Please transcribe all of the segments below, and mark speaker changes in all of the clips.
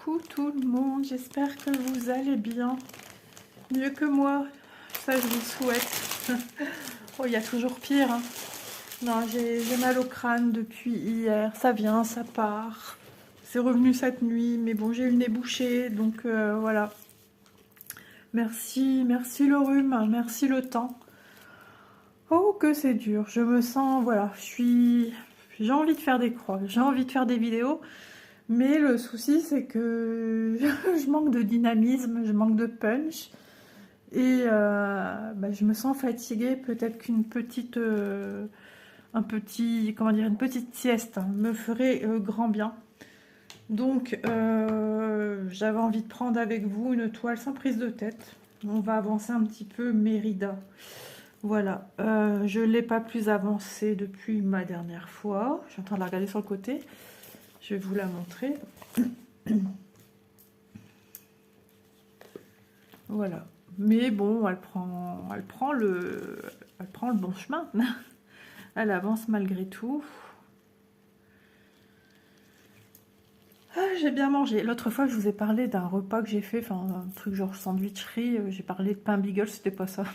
Speaker 1: Coucou tout le monde, j'espère que vous allez bien, mieux que moi, ça je vous souhaite. Oh, il y a toujours pire, hein. Non, j'ai mal au crâne depuis hier, ça vient, ça part. C'est revenu cette nuit, mais bon, j'ai eu le nez bouché, donc voilà. Merci, merci le rhume, merci le temps. Oh, que c'est dur, je me sens, voilà, j'ai envie de faire des croix, j'ai envie de faire des vidéos. Mais le souci, c'est que je manque de dynamisme, je manque de punch. Et je me sens fatiguée. Peut-être qu'une petite, une petite sieste me ferait grand bien. Donc, j'avais envie de prendre avec vous une toile sans prise de tête. On va avancer un petit peu Mérida. Voilà, je ne l'ai pas plus avancé depuis ma dernière fois. Je suis en train de la regarder sur le côté. Je vais vous la montrer. Voilà. Mais bon, elle prend le bon chemin. Elle avance malgré tout. Ah, j'ai bien mangé. L'autre fois, je vous ai parlé d'un repas que j'ai fait, enfin un truc genre sandwicherie. J'ai parlé de pain Beagle, c'était pas ça.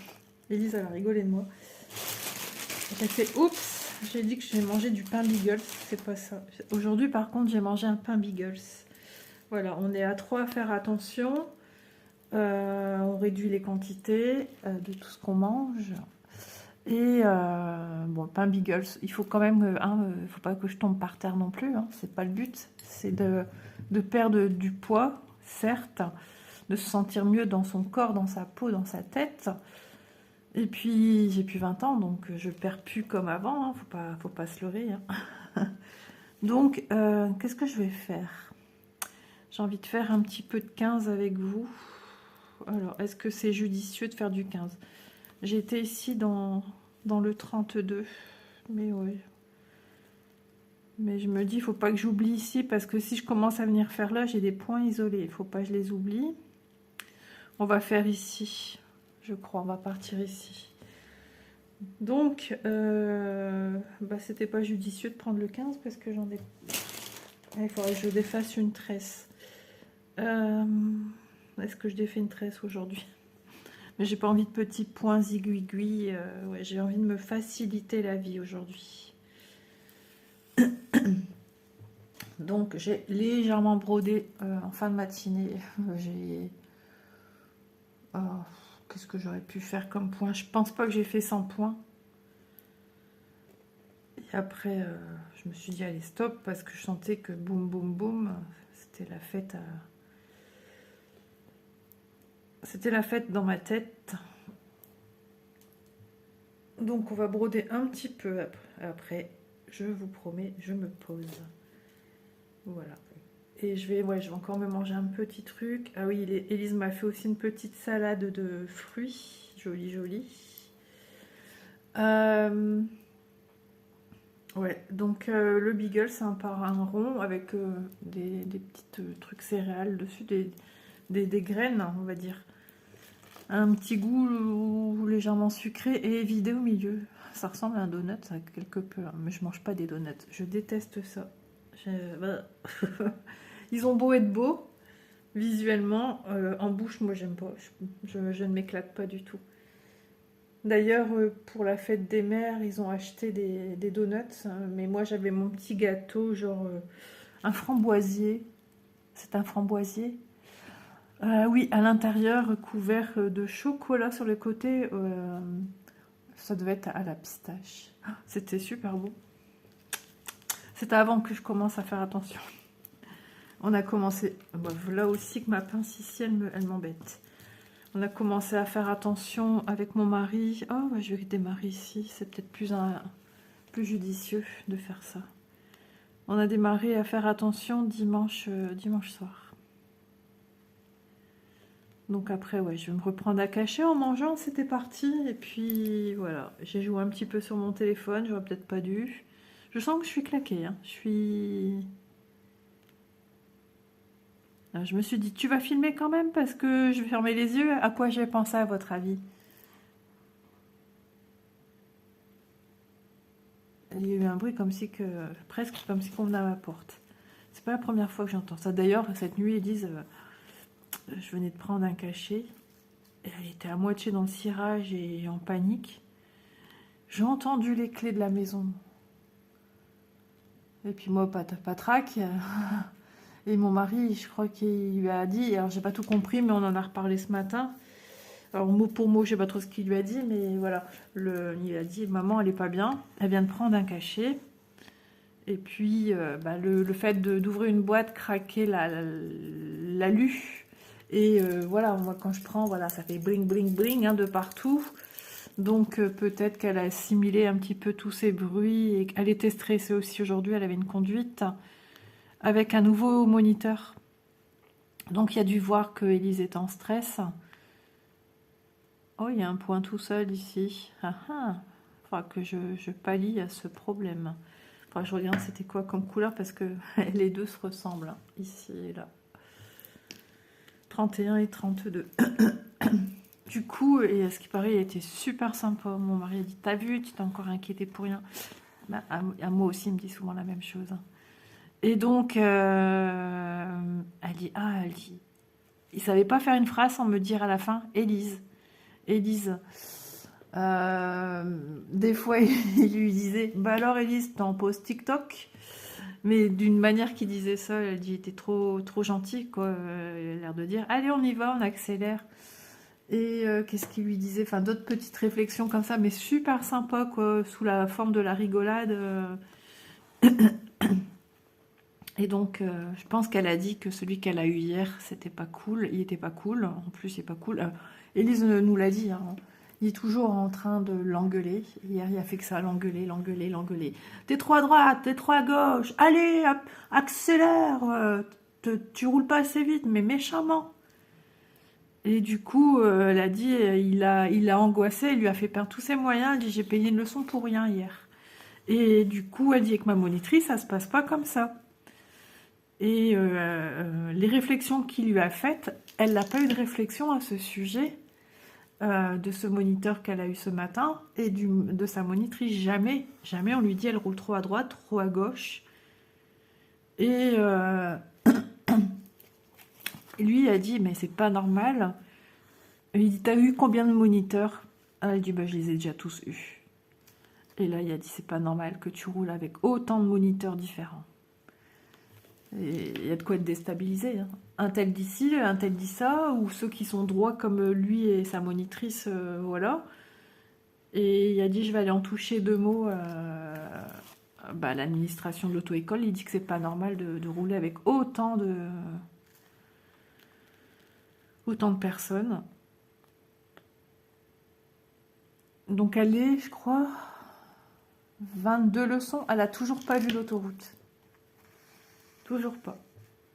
Speaker 1: Élise, elle a rigolé de moi. J'ai fait oups, j'ai dit que j'ai mangé du pain Beagle, c'est pas ça. Aujourd'hui, par contre, j'ai mangé un pain Beagles. Voilà, on est à 3 à faire attention. On réduit les quantités de tout ce qu'on mange. Et bon, pain Beagles, il faut quand même, faut pas que je tombe par terre non plus, hein, c'est pas le but. C'est de perdre du poids, certes, de se sentir mieux dans son corps, dans sa peau, dans sa tête. Et puis, j'ai plus 20 ans, donc je perds plus comme avant, hein, faut pas se leurrer. Hein. Donc, qu'est-ce que je vais faire? J'ai envie de faire un petit peu de 15 avec vous. Alors, est-ce que c'est judicieux de faire du 15? J'ai été ici dans le 32, mais oui. Mais je me dis, il faut pas que j'oublie ici, parce que si je commence à venir faire là, j'ai des points isolés. Il faut pas que je les oublie. On va faire ici, je crois, on va partir ici. Donc, c'était pas judicieux de prendre le 15, parce que j'en ai... Il faudrait que je défasse une tresse. Est-ce que je défais une tresse aujourd'hui? Mais j'ai pas envie de petits points aiguilles. Ouais, j'ai envie de me faciliter la vie aujourd'hui. Donc j'ai légèrement brodé en fin de matinée. Qu'est-ce que j'aurais pu faire comme point? Je pense pas que j'ai fait 100 points. Et après, je me suis dit allez stop, parce que je sentais que boum boum boum, c'était la fête. C'était la fête dans ma tête. Donc on va broder un petit peu après. Je vous promets, je me pose. Voilà. Et je vais encore me manger un petit truc. Ah oui, Élise m'a fait aussi une petite salade de fruits. Jolie, jolie. Ouais, donc le Beagle, c'est un pain rond avec des petits trucs céréales dessus, des graines, on va dire. Un petit goût légèrement sucré et vidé au milieu. Ça ressemble à un donut, ça, quelque peu. Hein, mais je mange pas des donuts. Je déteste ça. Ils ont beau être beaux, visuellement, en bouche, moi j'aime pas. Je ne m'éclate pas du tout. D'ailleurs, pour la fête des mères, ils ont acheté des donuts. Hein, mais moi j'avais mon petit gâteau, genre un framboisier. C'est un framboisier. Oui, à l'intérieur, couvert de chocolat sur le côté. Ça devait être à la pistache. C'était super beau. C'était avant que je commence à faire attention. On a commencé... là aussi que ma pince ici, elle m'embête. On a commencé à faire attention avec mon mari. Oh, je vais démarrer ici. C'est peut-être plus judicieux de faire ça. On a démarré à faire attention dimanche soir. Donc après, ouais, je vais me reprendre à cacher en mangeant, c'était parti. Et puis voilà, j'ai joué un petit peu sur mon téléphone, j'aurais peut-être pas dû. Je sens que je suis claquée, hein. Je me suis dit, tu vas filmer quand même parce que je vais fermer les yeux. À quoi j'ai pensé à votre avis? Il y a eu un bruit presque comme si qu'on venait à ma porte. C'est pas la première fois que j'entends ça. D'ailleurs, cette nuit, Élise, je venais de prendre un cachet. Et elle était à moitié dans le cirage et en panique. J'ai entendu les clés de la maison. Et puis moi, patraque. Et mon mari, je crois qu'il lui a dit, alors j'ai pas tout compris, mais on en a reparlé ce matin. Alors mot pour mot, je sais pas trop ce qu'il lui a dit, mais voilà. Il a dit, maman, elle est pas bien. Elle vient de prendre un cachet. Et puis, le fait d'ouvrir une boîte, craquer l'alu. Et voilà, moi quand je prends, voilà, ça fait bling, bling, bling hein, de partout. Donc peut-être qu'elle a assimilé un petit peu tous ces bruits et qu'elle était stressée aussi aujourd'hui. Elle avait une conduite avec un nouveau moniteur. Donc il a dû voir que Élise était en stress. Oh, il y a un point tout seul ici. Ah ah, faudra que je pallie à ce problème. Enfin, je regarde c'était quoi comme couleur parce que les deux se ressemblent, hein, ici et là. 31 et 32. Du coup, et à ce qui paraît, il était super sympa. Mon mari a dit, t'as vu, tu t'es encore inquiété pour rien. Ben, à moi aussi, il me dit souvent la même chose. Et donc, elle dit, il savait pas faire une phrase sans me dire à la fin, Élise. Des fois, il lui disait, bah alors Élise, t'en poses TikTok? Mais d'une manière qu'il disait ça, elle dit, il était trop gentil, quoi. Il a l'air de dire, allez, on y va, on accélère. Et qu'est-ce qu'il lui disait? Enfin, d'autres petites réflexions comme ça, mais super sympa, quoi, sous la forme de la rigolade. Et donc, je pense qu'elle a dit que celui qu'elle a eu hier, c'était pas cool. Il était pas cool. En plus, il est pas cool. Élise nous l'a dit, hein. Il est toujours en train de l'engueuler. Hier, il a fait que ça, l'engueuler. T'es trop à droite, t'es trop à gauche. Allez, accélère. Tu roules pas assez vite, mais méchamment. Et du coup, elle a dit, il a angoissé, il lui a fait perdre tous ses moyens. Elle dit, j'ai payé une leçon pour rien hier. Et du coup, elle dit, avec ma monitrice, ça se passe pas comme ça. Et les réflexions qu'il lui a faites, elle n'a pas eu de réflexion à ce sujet de ce moniteur qu'elle a eu ce matin et de sa monitrice. Jamais on lui dit elle roule trop à droite, trop à gauche. Et lui a dit mais c'est pas normal. Il dit t'as eu combien de moniteurs? Elle dit bah je les ai déjà tous eus. Et là il a dit c'est pas normal que tu roules avec autant de moniteurs différents. Et il y a de quoi être déstabilisé. Hein. Un tel dit ci, un tel dit ça, ou ceux qui sont droits comme lui et sa monitrice, voilà. Et il a dit je vais aller en toucher deux mots à l'administration de l'auto-école. Il dit que c'est pas normal de rouler avec autant de personnes. Donc elle est, je crois, 22 leçons. Elle a toujours pas vu l'autoroute. Toujours pas.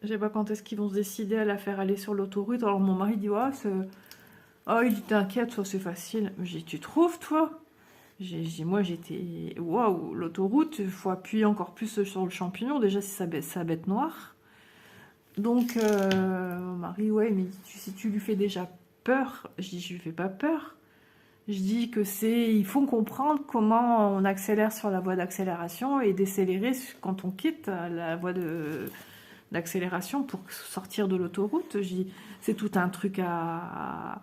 Speaker 1: Je sais pas quand est-ce qu'ils vont se décider à la faire aller sur l'autoroute. Alors mon mari dit ouais, oh, il dit t'inquiète, ça c'est facile. J'ai dit tu trouves toi? Moi j'étais waouh, l'autoroute, il faut appuyer encore plus sur le champignon déjà si ça bête noire. Donc mon mari ouais, mais si tu lui fais déjà peur, je dis je lui fais pas peur. Je dis que il faut comprendre comment on accélère sur la voie d'accélération et décélérer quand on quitte la voie d'accélération pour sortir de l'autoroute. Je dis c'est tout un truc à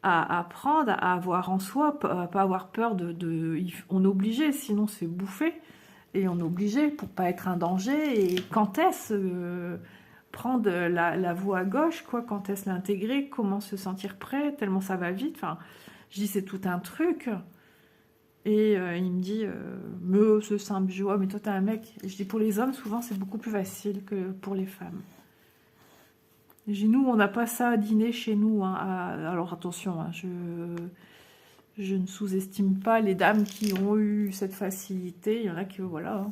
Speaker 1: apprendre, à avoir en soi, pas avoir peur on est obligé, sinon c'est bouffé. Et on est obligé pour pas être un danger. Et quand est-ce prendre la voie à gauche, quoi, quand est-ce l'intégrer, comment se sentir prêt, tellement ça va vite. Enfin, je dis c'est tout un truc. Et il me dit, mais c'est simple. Je dis, ouais, mais toi t'es un mec. Et je dis, pour les hommes, souvent c'est beaucoup plus facile que pour les femmes. Je dis, nous, on n'a pas ça à dîner chez nous. Hein, alors attention, hein, je ne sous-estime pas les dames qui ont eu cette facilité. Il y en a qui, voilà. Hein.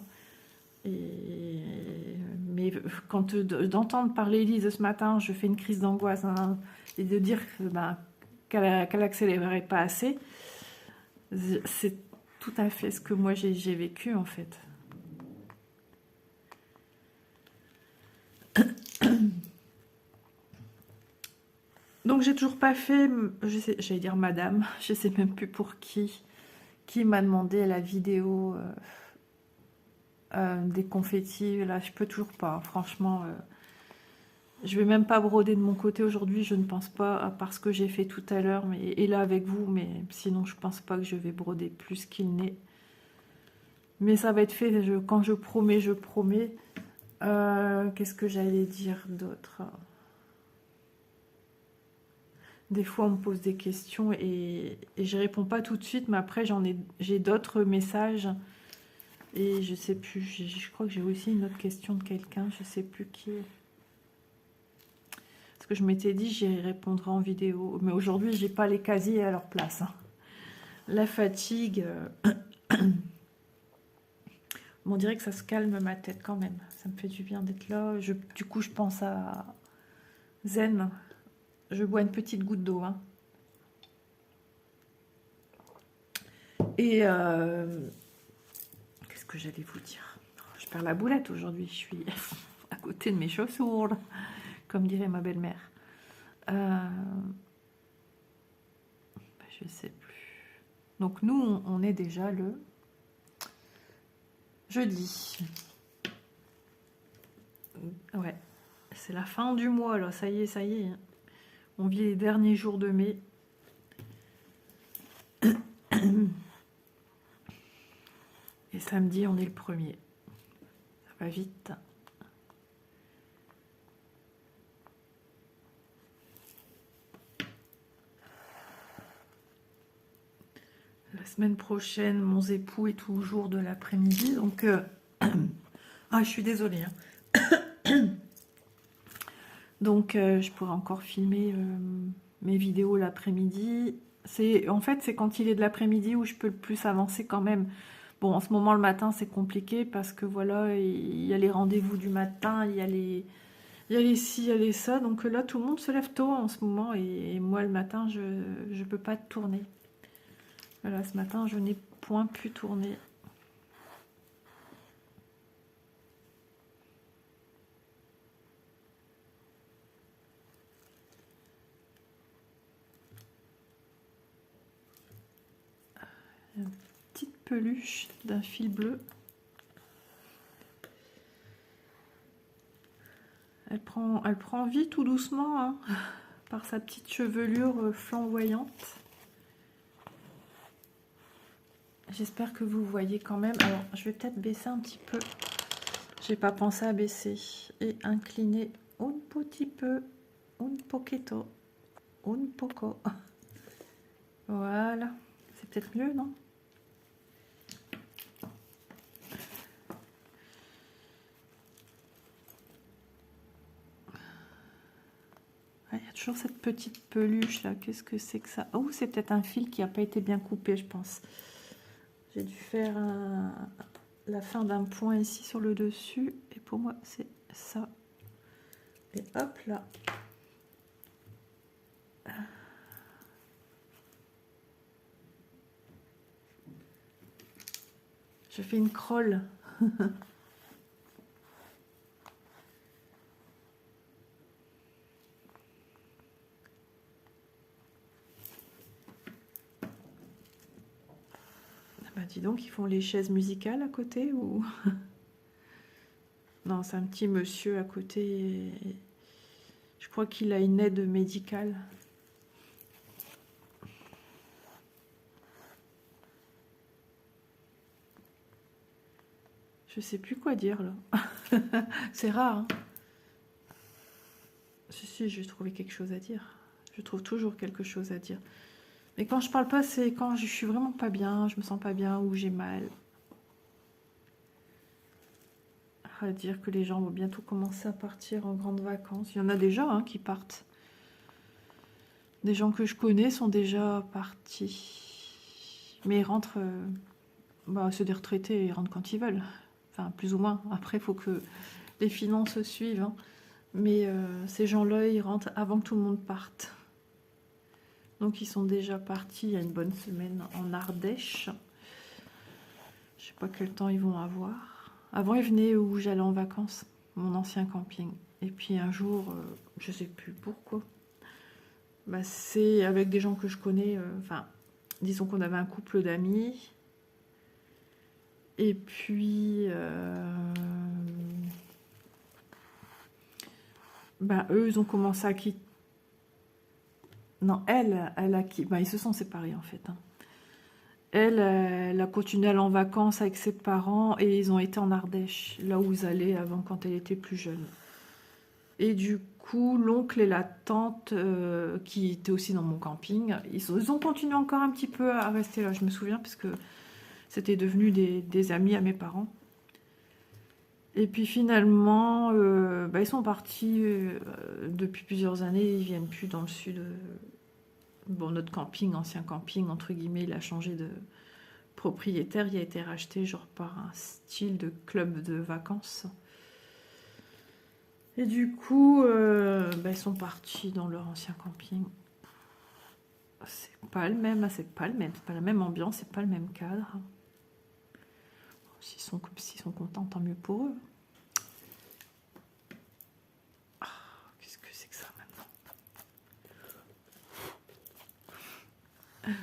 Speaker 1: Mais quand d'entendre parler Élise ce matin, je fais une crise d'angoisse. Hein, et de dire qu'elle accélérait pas assez, c'est tout à fait ce que moi j'ai vécu en fait. Donc j'ai toujours pas fait, j'allais dire madame, je sais même plus pour qui m'a demandé la vidéo des confettis, là, je peux toujours pas. Franchement, je vais même pas broder de mon côté aujourd'hui, je ne pense pas, à part ce que j'ai fait tout à l'heure, et là avec vous, mais sinon je pense pas que je vais broder plus qu'il n'est. Mais ça va être fait, quand je promets, je promets. Qu'est-ce que j'allais dire d'autre? Des fois, on me pose des questions et je réponds pas tout de suite, mais après, j'ai d'autres messages et je sais plus. Je crois que j'ai aussi une autre question de quelqu'un, je sais plus qui. Parce que je m'étais dit, j'y répondrai en vidéo, mais aujourd'hui, j'ai pas les casiers à leur place. Hein. La fatigue, on dirait que ça se calme ma tête quand même. Ça me fait du bien d'être là. Du coup, je pense à Zen. Je bois une petite goutte d'eau. Hein. Et qu'est-ce que j'allais vous dire? Je perds la boulette aujourd'hui. Je suis à côté de mes chaussures, comme dirait ma belle-mère. Je sais plus. Donc nous, on est déjà le jeudi. Ouais, c'est la fin du mois là. Ça y est, ça y est. On vit les derniers jours de mai. Et samedi, on est le 1er. Ça va vite. La semaine prochaine, mon époux est toujours de l'après-midi. Donc, ah, je suis désolée. Hein. Donc, je pourrais encore filmer mes vidéos l'après-midi. En fait, c'est quand il est de l'après-midi où je peux le plus avancer quand même. Bon, en ce moment, le matin, c'est compliqué parce que voilà, il y a les rendez-vous du matin, il y a les ci, il y a les ça. Donc là, tout le monde se lève tôt en ce moment et moi, le matin, je ne peux pas tourner. Voilà, ce matin, je n'ai point pu tourner. Une petite peluche d'un fil bleu. Elle prend vie tout doucement, hein, par sa petite chevelure flamboyante. J'espère que vous voyez quand même. Alors, je vais peut-être baisser un petit peu. J'ai pas pensé à baisser. Et incliner un petit peu. Un poquito. Un poco. Voilà. C'est peut-être mieux, non? Il y a toujours cette petite peluche là. Qu'est-ce que c'est que ça? Oh, c'est peut-être un fil qui n'a pas été bien coupé, je pense. J'ai dû faire la fin d'un point ici sur le dessus. Et pour moi, c'est ça. Et hop là. Je fais une crolle. Bah dis donc, ils font les chaises musicales à côté ou... Non, c'est un petit monsieur à côté. Je crois qu'il a une aide médicale. Je sais plus quoi dire là. C'est rare. Hein, si, j'ai trouvé quelque chose à dire. Je trouve toujours quelque chose à dire. Mais quand je parle pas, c'est quand je suis vraiment pas bien, je me sens pas bien ou j'ai mal. À dire que les gens vont bientôt commencer à partir en grandes vacances. Il y en a déjà hein, qui partent. Des gens que je connais sont déjà partis. Mais ils rentrent... bah, c'est des retraités, ils rentrent quand ils veulent. Enfin, plus ou moins. Après, il faut que les finances suivent. Hein. Mais ces gens-là, ils rentrent avant que tout le monde parte. Donc, ils sont déjà partis il y a une bonne semaine en Ardèche. Je sais pas quel temps ils vont avoir. Avant, ils venaient où j'allais en vacances, mon ancien camping. Et puis un jour, je sais plus pourquoi. Bah, c'est avec des gens que je connais. Enfin, disons qu'on avait un couple d'amis. Et puis, eux, ils ont commencé à quitter. Non, elle a quitté. Ils se sont séparés en fait. Hein. Elle a continué à aller en vacances avec ses parents et ils ont été en Ardèche, là où ils allaient avant quand elle était plus jeune. Et du coup, l'oncle et la tante, qui étaient aussi dans mon camping, ils ont continué encore un petit peu à rester là, je me souviens, parce que c'était devenu des amis à mes parents. Et puis finalement, ils sont partis depuis plusieurs années, ils viennent plus dans le sud. Bon, notre camping, ancien camping, entre guillemets, il a changé de propriétaire, il a été racheté genre par un style de club de vacances. Et du coup, ils sont partis dans leur ancien camping. C'est pas le même, c'est pas la même ambiance, c'est pas le même cadre. S'ils sont contents, tant mieux pour eux. Ah, qu'est-ce que c'est que ça maintenant?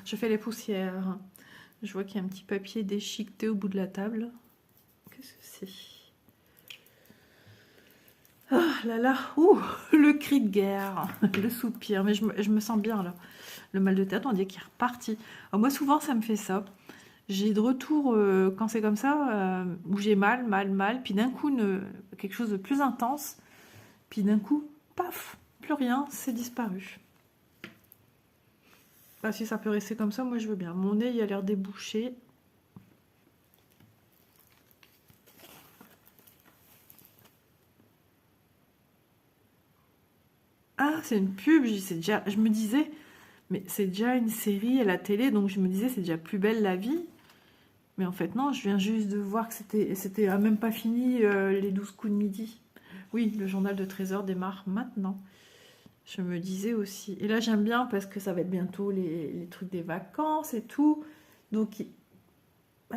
Speaker 1: Je fais les poussières. Je vois qu'il y a un petit papier déchiqueté au bout de la table. Qu'est-ce que c'est? Ah là là, ouh, le cri de guerre, le soupir, mais je me sens bien là. Le mal de tête, on dirait qu'il est reparti. Alors, moi, souvent, ça me fait ça. J'ai de retour, quand c'est comme ça, où j'ai mal, puis d'un coup, quelque chose de plus intense, puis d'un coup, paf, plus rien, c'est disparu. Si ça peut rester comme ça, moi, je veux bien. Mon nez, il a l'air débouché. Ah, c'est une pub, je me disais, mais c'est déjà une série à la télé, donc je me disais, c'est déjà Plus belle la vie. Mais en fait, non, je viens juste de voir que c'était même pas fini, les 12 coups de midi. Oui, le journal de 13h démarre maintenant. Je me disais aussi. Et là, j'aime bien parce que ça va être bientôt les trucs des vacances et tout. Donc,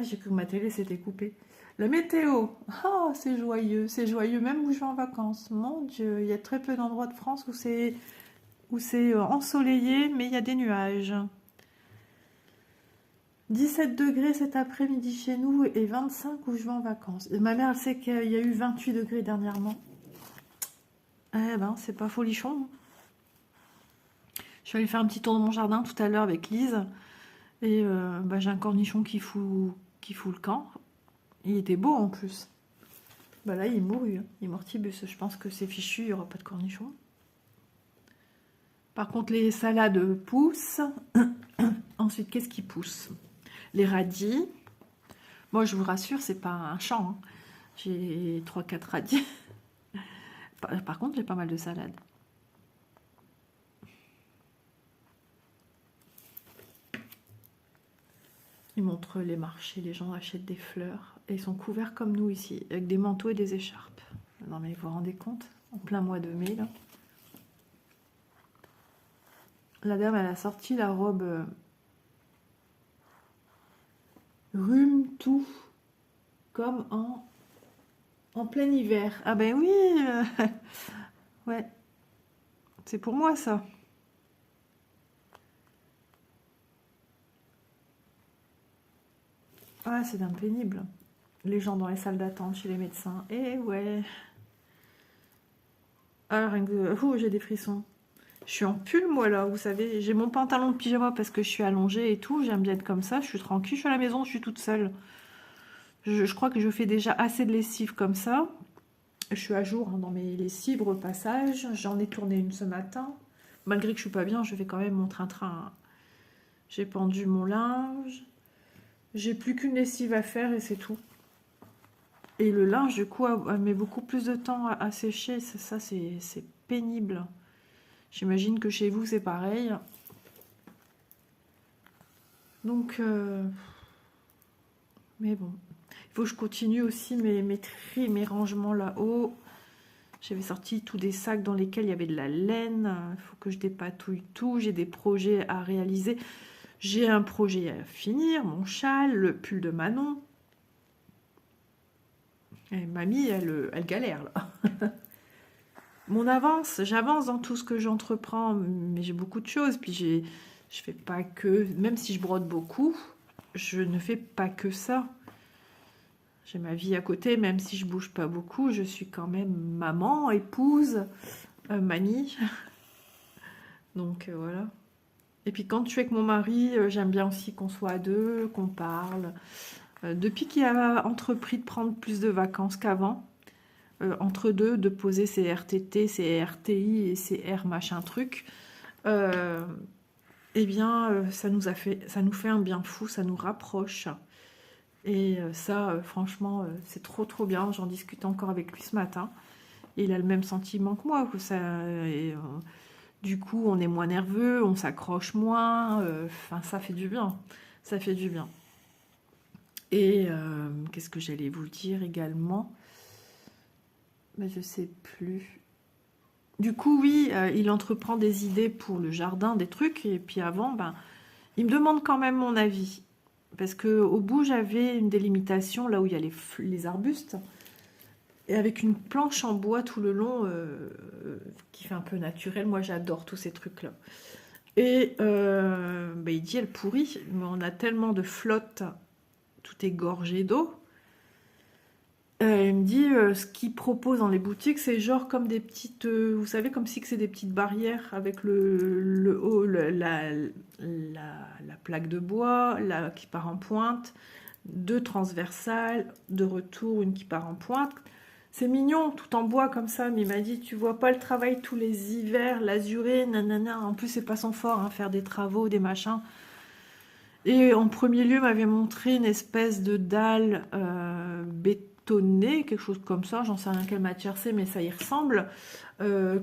Speaker 1: j'ai cru que ma télé s'était coupée. La météo, c'est joyeux, même où je vais en vacances. Mon Dieu, il y a très peu d'endroits de France où c'est ensoleillé, mais il y a des nuages. 17 degrés cet après-midi chez nous et 25 où je vais en vacances. Et ma mère, elle sait qu'il y a eu 28 degrés dernièrement. Eh ben, c'est pas folichon. Je suis allée faire un petit tour dans mon jardin tout à l'heure avec Lise. Et j'ai un cornichon qui fout le camp. Il était beau en plus. Là, il est mouru. Il est mortibus. Je pense que c'est fichu, il n'y aura pas de cornichon. Par contre, les salades poussent. Ensuite, qu'est-ce qui pousse? Les radis. Moi, je vous rassure, c'est pas un champ. Hein. J'ai 3-4 radis. Par contre, j'ai pas mal de salades. Ils montrent les marchés, les gens achètent des fleurs et ils sont couverts comme nous ici, avec des manteaux et des écharpes. Non mais vous vous rendez compte? En plein mois de mai, là. La dame, elle a sorti la robe rhume tout, comme en plein hiver. Ah ben oui ouais, c'est pour moi ça. Ah, c'est d'un pénible. Les gens dans les salles d'attente chez les médecins. Eh ouais. Ah, rien que... j'ai des frissons. Je suis en pull, moi, là, vous savez. J'ai mon pantalon de pyjama parce que je suis allongée et tout. J'aime bien être comme ça. Je suis tranquille. Je suis à la maison, je suis toute seule. Je crois que je fais déjà assez de lessive comme ça. Je suis à jour dans mes lessives, repassage. J'en ai tourné une ce matin. Malgré que je suis pas bien, je fais quand même mon train-train. J'ai pendu mon linge. J'ai plus qu'une lessive à faire et c'est tout. Et le linge, du coup, met beaucoup plus de temps à sécher. Ça, c'est pénible. J'imagine que chez vous, c'est pareil. Donc, mais bon. Il faut que je continue aussi mes tris, mes rangements là-haut. J'avais sorti tous des sacs dans lesquels il y avait de la laine. Il faut que je dépatouille tout. J'ai des projets à réaliser. J'ai un projet à finir. Mon châle, le pull de Manon. Et mamie, elle galère là. J'avance dans tout ce que j'entreprends, mais j'ai beaucoup de choses. Puis je fais pas que, même si je brode beaucoup, je ne fais pas que ça. J'ai ma vie à côté, même si je bouge pas beaucoup, je suis quand même maman, épouse, mamie. Donc voilà. Et puis quand je suis avec mon mari, j'aime bien aussi qu'on soit à deux, qu'on parle. Depuis qu'il a entrepris de prendre plus de vacances qu'avant, entre deux, de poser ses RTT, ses RTI et ses R machin truc, eh bien, ça nous fait un bien fou, ça nous rapproche. Et ça, franchement, c'est trop trop bien. J'en discute encore avec lui ce matin. Et il a le même sentiment que moi. Que ça, et, du coup, on est moins nerveux, on s'accroche moins. Enfin, ça fait du bien. Ça fait du bien. Et qu'est-ce que j'allais vous dire également? Ben, je sais plus. Du coup, oui, il entreprend des idées pour le jardin, des trucs. Et puis avant, ben, il me demande quand même mon avis. Parce qu'au bout, j'avais une délimitation, là où il y a les arbustes. Et avec une planche en bois tout le long, qui fait un peu naturel. Moi, j'adore tous ces trucs-là. Et ben, il dit, elle pourrit. Mais on a tellement de flotte, tout est gorgé d'eau. Il me dit, ce qu'il propose dans les boutiques, c'est genre comme des petites, vous savez, comme si que c'est des petites barrières avec le haut, la plaque de bois, qui part en pointe, deux transversales, de retour, une qui part en pointe. C'est mignon, tout en bois comme ça, mais il m'a dit, tu vois pas le travail tous les hivers, l'azuré, nanana. En plus, c'est pas son fort, hein, faire des travaux, des machins. Et en premier lieu, m'avait montré une espèce de dalle bétonnée, quelque chose comme ça, j'en sais rien quelle matière c'est, mais ça y ressemble,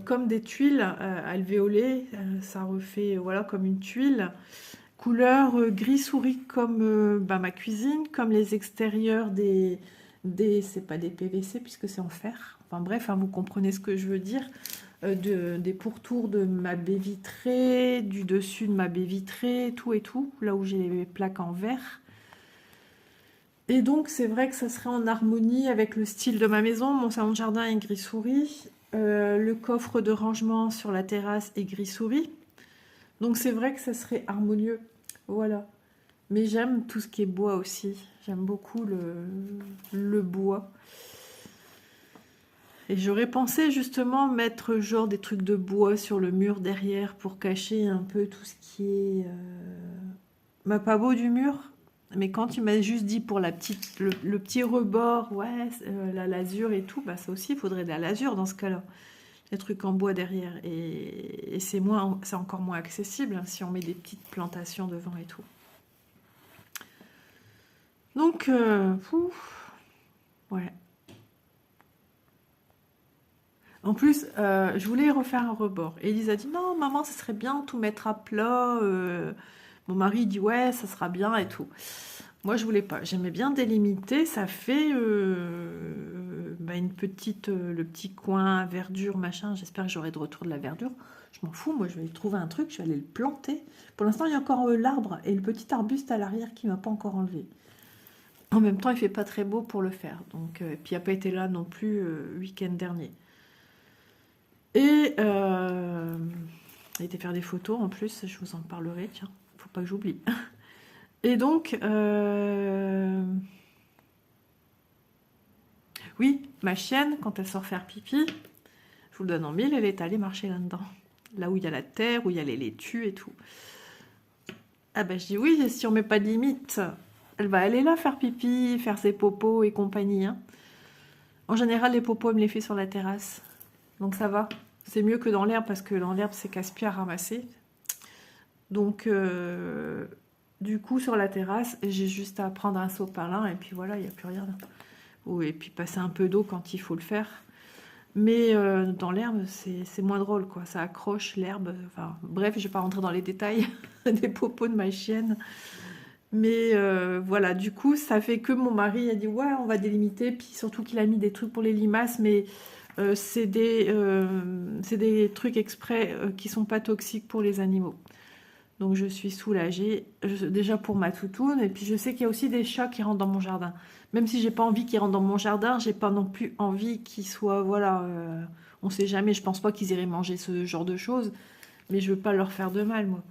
Speaker 1: comme des tuiles alvéolées, ça refait voilà comme une tuile, couleur gris souris comme bah, ma cuisine, comme les extérieurs c'est pas des PVC puisque c'est en fer, enfin bref, hein, vous comprenez ce que je veux dire. Des pourtours de ma baie vitrée, du dessus de ma baie vitrée, tout et tout, là où j'ai les plaques en verre. Et donc c'est vrai que ça serait en harmonie avec le style de ma maison. Mon salon de jardin est gris souris, le coffre de rangement sur la terrasse est gris souris. Donc c'est vrai que ça serait harmonieux, voilà. Mais j'aime tout ce qui est bois aussi. J'aime beaucoup le bois. Et j'aurais pensé justement mettre genre des trucs de bois sur le mur derrière pour cacher un peu tout ce qui est pas beau du mur. Mais quand tu m'as juste dit pour le petit rebord, ouais, la lasure et tout, bah ça aussi, il faudrait de la lasure dans ce cas-là. Des trucs en bois derrière. Et c'est encore moins accessible, hein, si on met des petites plantations devant et tout. Donc, ouais. En plus, je voulais refaire un rebord. Et Elise a dit, non, maman, ça serait bien tout mettre à plat. Mon mari dit, ouais, ça sera bien et tout. Moi, je voulais pas. J'aimais bien délimiter. Ça fait bah, le petit coin verdure, machin. J'espère que j'aurai de retour de la verdure. Je m'en fous. Moi, je vais trouver un truc. Je vais aller le planter. Pour l'instant, il y a encore l'arbre et le petit arbuste à l'arrière qui m'a pas encore enlevé. En même temps, il fait pas très beau pour le faire. Donc, et puis, il n'a pas été là non plus week-end dernier. Et il a été faire des photos en plus, je vous en parlerai, tiens, faut pas que j'oublie. Et donc, oui, ma chienne, quand elle sort faire pipi, je vous le donne en mille, elle est allée marcher là-dedans. Là où il y a la terre, où il y a les laitues et tout. Ah ben je dis oui, si on met pas de limite, elle va aller là faire pipi, faire ses popos et compagnie. Hein. En général, les popos, elle me les fait sur la terrasse. Donc ça va. C'est mieux que dans l'herbe parce que dans l'herbe, c'est casse-pied à ramasser. Donc, du coup, sur la terrasse, j'ai juste à prendre un sopalin et puis voilà, il n'y a plus rien. Et puis passer un peu d'eau quand il faut le faire. Mais dans l'herbe, c'est moins drôle, quoi. Ça accroche l'herbe. Enfin, bref, je ne vais pas rentrer dans les détails des popos de ma chienne. Mais voilà, du coup, ça fait que mon mari a dit, ouais, on va délimiter. Puis surtout qu'il a mis des trucs pour les limaces, mais... c'est des trucs exprès qui sont pas toxiques pour les animaux. Donc je suis soulagée, déjà pour ma toutoune, et puis je sais qu'il y a aussi des chats qui rentrent dans mon jardin. Même si j'ai pas envie qu'ils rentrent dans mon jardin, j'ai pas non plus envie qu'ils soient, voilà, on sait jamais, je pense pas qu'ils iraient manger ce genre de choses, mais je veux pas leur faire de mal, moi.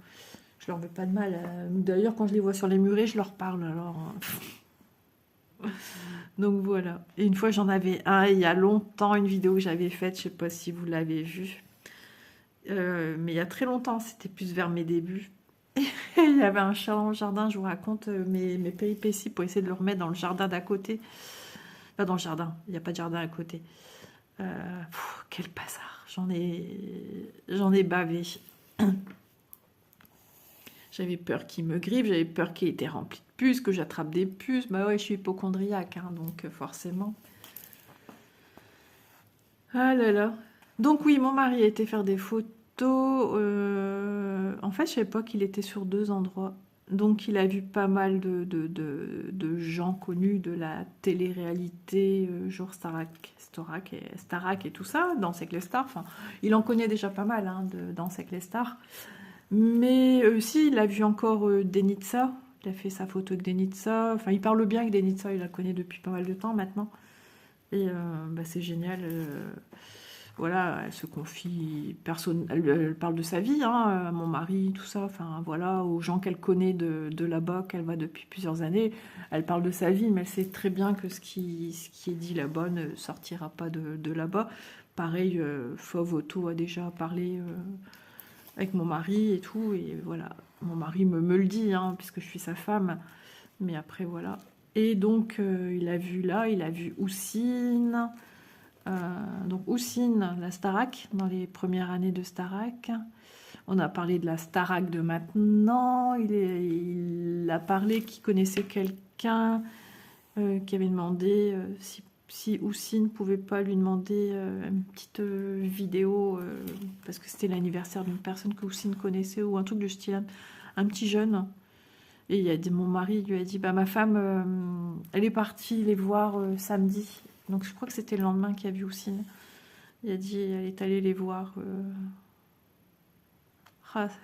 Speaker 1: Je leur veux pas de mal. D'ailleurs, quand je les vois sur les murets, je leur parle, alors... Donc voilà. Et une fois, j'en avais un, il y a longtemps, une vidéo que j'avais faite, je sais pas si vous l'avez vue. Mais il y a très longtemps, c'était plus vers mes débuts. Il y avait un chat dans le jardin, je vous raconte mes péripéties pour essayer de le remettre dans le jardin d'à côté. Pas dans le jardin, il n'y a pas de jardin à côté. Quel bazar, j'en ai bavé. J'avais peur qu'il me griffe, j'avais peur qu'il était rempli de puces, que j'attrape des puces. Bah ouais, je suis hypochondriaque, hein, donc forcément. Ah là là. Donc oui, mon mari a été faire des photos. En fait, je savais pas qu'il était sur 2 endroits. Donc il a vu pas mal de gens connus de la télé-réalité, genre Starac et tout ça, Danse avec les stars. Enfin, il en connaît déjà pas mal, hein, de Danse avec les stars. Mais aussi, il a vu encore Denitsa. Il a fait sa photo avec Denitsa. Enfin, il parle bien avec Denitsa, il la connaît depuis pas mal de temps maintenant. Et bah, c'est génial. Voilà, elle se confie, personne, elle parle de sa vie, hein, à mon mari, tout ça, enfin voilà, aux gens qu'elle connaît de là-bas, qu'elle va depuis plusieurs années. Elle parle de sa vie, mais elle sait très bien que ce qui est dit là-bas ne sortira pas de là-bas. Pareil, Fauve Auto a déjà parlé avec mon mari et tout, et voilà, mon mari me le dit, hein, puisque je suis sa femme, mais après voilà. Et donc, il a vu là, il a vu Houssine. Donc Houssine, la Starac, dans les premières années de Starac. On a parlé de la Starac de maintenant. Il a parlé qu'il connaissait quelqu'un qui avait demandé si Houssine pouvait pas lui demander une petite vidéo parce que c'était l'anniversaire d'une personne que Houssine connaissait ou un truc du style, un petit jeune. Et il a dit, mon mari lui a dit, bah ma femme, elle est partie les voir samedi. Donc je crois que c'était le lendemain qu'il a vu Houssine. Il a dit, elle est allée les voir.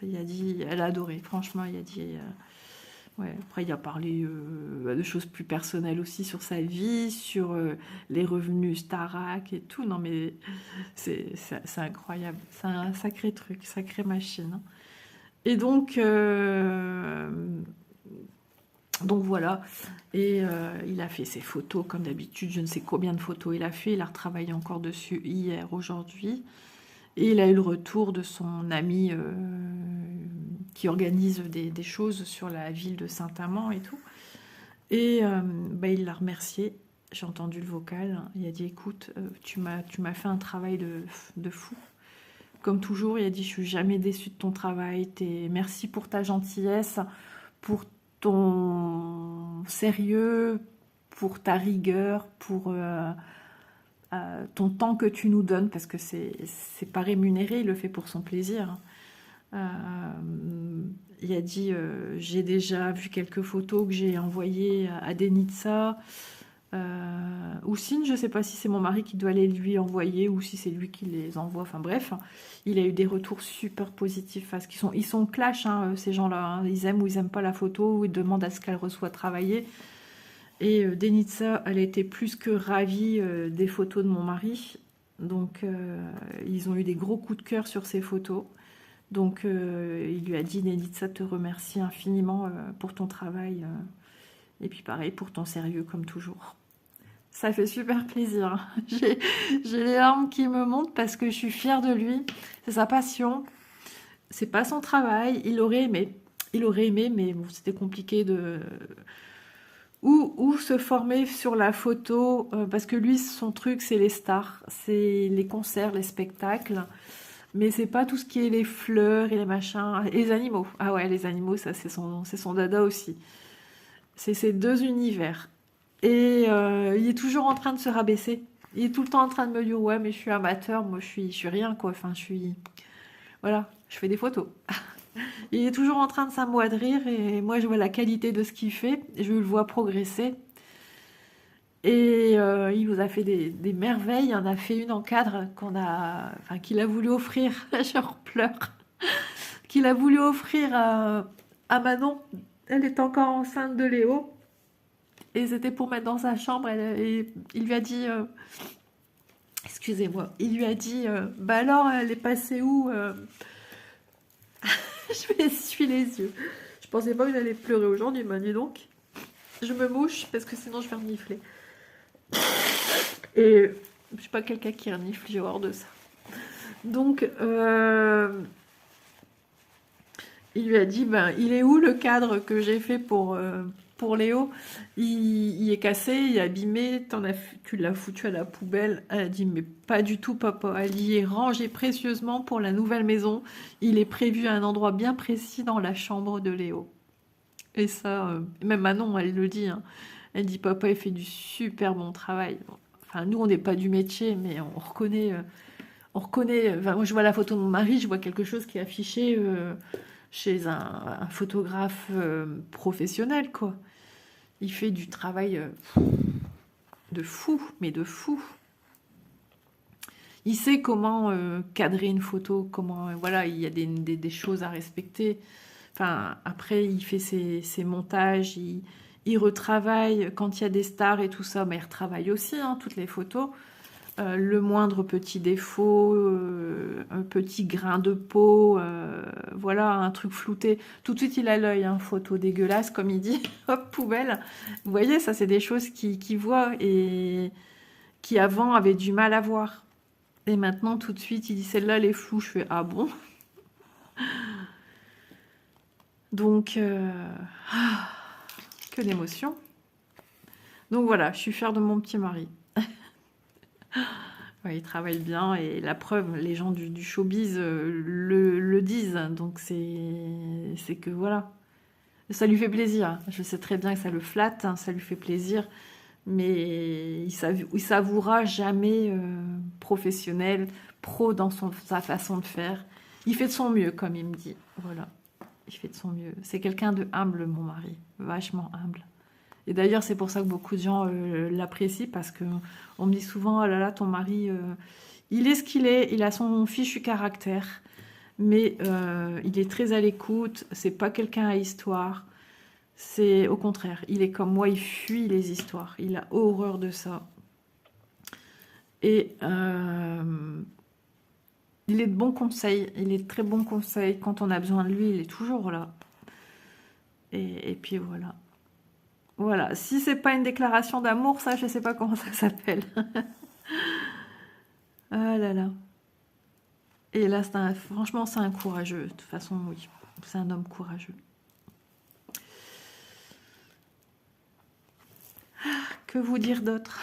Speaker 1: Il a dit, elle a adoré. Franchement, il a dit. Ouais. Après, il a parlé de choses plus personnelles aussi sur sa vie, sur les revenus Starac et tout. Non mais c'est incroyable. C'est un sacré truc, sacrée machine, hein. Et donc voilà, et il a fait ses photos comme d'habitude, je ne sais combien de photos il a fait, il a retravaillé encore dessus hier, aujourd'hui, et il a eu le retour de son ami qui organise des choses sur la ville de Saint-Amand et tout, et bah, il l'a remercié, j'ai entendu le vocal, il a dit écoute, tu m'as fait un travail de fou, comme toujours, il a dit je suis jamais déçu de ton travail, merci pour ta gentillesse, pour ton sérieux, pour ta rigueur, pour ton temps que tu nous donnes, parce que c'est pas rémunéré, il le fait pour son plaisir. Il a dit j'ai déjà vu quelques photos que j'ai envoyées à Denitsa. Houssine, je ne sais pas si c'est mon mari qui doit les lui envoyer ou si c'est lui qui les envoie. Enfin bref, il a eu des retours super positifs parce ils sont clash, hein, ces gens-là, hein. Ils aiment ou ils n'aiment pas la photo ou ils demandent à ce qu'elle reçoit travailler. Et Denitsa, elle était plus que ravie des photos de mon mari. Donc ils ont eu des gros coups de cœur sur ces photos. Donc il lui a dit Denitsa te remercie infiniment pour ton travail. Et puis pareil pour ton sérieux comme toujours. Ça fait super plaisir. J'ai les larmes qui me montent parce que je suis fière de lui. C'est sa passion. C'est pas son travail. Il aurait aimé, mais bon, c'était compliqué de... Ou se former sur la photo, parce que lui, son truc, c'est les stars. C'est les concerts, les spectacles. Mais c'est pas tout ce qui est les fleurs et les machins. Et les animaux. Ah ouais, les animaux, ça, c'est son dada aussi. C'est ces deux univers. Et il est toujours en train de se rabaisser. Il est tout le temps en train de me dire ouais mais je suis amateur, moi je suis rien quoi. Enfin je suis voilà, je fais des photos. Il est toujours en train de s'amoindrir et moi je vois la qualité de ce qu'il fait, je le vois progresser. Et il vous a fait des merveilles. Il en a fait une en cadre qu'il a voulu offrir. Je repleure. Qu'il a voulu offrir à Manon. Elle est encore enceinte de Léo. Et c'était pour mettre dans sa chambre. Et il lui a dit... excusez-moi. Il lui a dit... bah alors, elle est passée où Je m'essuie les yeux. Je pensais pas que j'allais pleurer aujourd'hui, mais dis donc. Je me mouche parce que sinon je vais renifler. Et je suis pas quelqu'un qui renifle, j'ai horreur de ça. Donc, il lui a dit, ben, il est où le cadre que j'ai fait pour Léo? Il est cassé, il est abîmé, tu l'as foutu à la poubelle. Elle a dit, mais pas du tout, papa. Elle dit, il est rangé précieusement pour la nouvelle maison. Il est prévu à un endroit bien précis dans la chambre de Léo. Et ça, même Manon, elle le dit. Hein. Elle dit, papa, il fait du super bon travail. Enfin, nous, on n'est pas du métier, mais on reconnaît... on reconnaît, enfin, moi je vois la photo de mon mari, je vois quelque chose qui est affiché chez un photographe professionnel, quoi. Il fait du travail de fou, mais de fou. Il sait comment cadrer une photo, comment, voilà, il y a des choses à respecter. Enfin, après, il fait ses montages, il retravaille quand il y a des stars et tout ça, mais il retravaille aussi, hein, toutes les photos. Le moindre petit défaut, un petit grain de peau, voilà, un truc flouté. Tout de suite, il a l'œil, hein, photo dégueulasse, comme il dit, hop, poubelle. Vous voyez, ça, c'est des choses qu'il voit et qui, avant, avaient du mal à voir. Et maintenant, tout de suite, il dit, celle-là, elle est floue. Je fais, ah bon? Donc, que d'émotion. Donc voilà, je suis fière de mon petit mari. Ouais, il travaille bien et la preuve, les gens du showbiz le disent. Donc c'est que voilà, ça lui fait plaisir. Je sais très bien que ça le flatte, hein, ça lui fait plaisir, mais il s'avouera jamais professionnel, pro dans sa façon de faire. Il fait de son mieux, comme il me dit. Voilà, il fait de son mieux. C'est quelqu'un de humble, mon mari, vachement humble. Et d'ailleurs, c'est pour ça que beaucoup de gens l'apprécient parce que on me dit souvent, oh là là, ton mari, il est ce qu'il est, il a son fichu caractère, mais il est très à l'écoute, c'est pas quelqu'un à histoire, c'est au contraire, il est comme moi, il fuit les histoires, il a horreur de ça. Et il est de bons conseils, il est de très bons conseils, quand on a besoin de lui, il est toujours là. Et puis voilà. Voilà, si c'est pas une déclaration d'amour, ça, je sais pas comment ça s'appelle. Ah là là. Et là, franchement, c'est un courageux. De toute façon, oui, c'est un homme courageux. Que vous dire d'autre?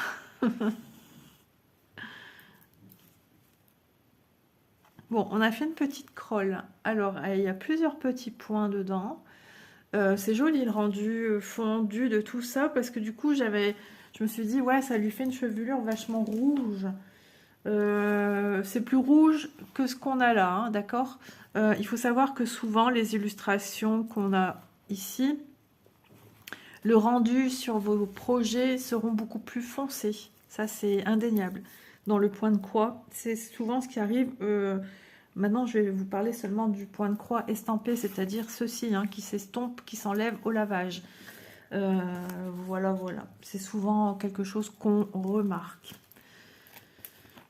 Speaker 1: Bon, on a fait une petite crolle. Alors, il y a plusieurs petits points dedans. C'est joli le rendu fondu de tout ça parce que du coup, je me suis dit, ouais, ça lui fait une chevelure vachement rouge. C'est plus rouge que ce qu'on a là, hein, d'accord? Il faut savoir que souvent, les illustrations qu'on a ici, le rendu sur vos projets seront beaucoup plus foncés. Ça, c'est indéniable. Dans le point de croix, c'est souvent ce qui arrive. Maintenant, je vais vous parler seulement du point de croix estampé, c'est-à-dire ceci, hein, qui s'estompe, qui s'enlève au lavage. Voilà, voilà. C'est souvent quelque chose qu'on remarque.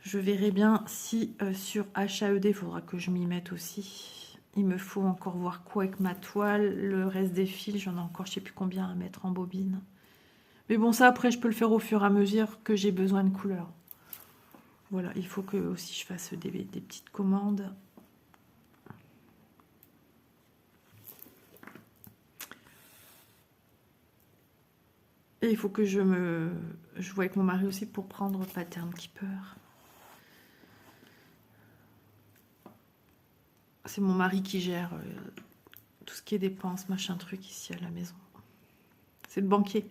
Speaker 1: Je verrai bien si sur HAED, il faudra que je m'y mette aussi. Il me faut encore voir quoi avec ma toile. Le reste des fils, j'en ai encore je sais plus combien à mettre en bobine. Mais bon, ça après, je peux le faire au fur et à mesure que j'ai besoin de couleurs. Voilà, il faut que aussi je fasse des petites commandes. Et il faut que je vois avec mon mari aussi pour prendre Pattern Keeper. C'est mon mari qui gère tout ce qui est dépenses, machin truc ici à la maison. C'est le banquier.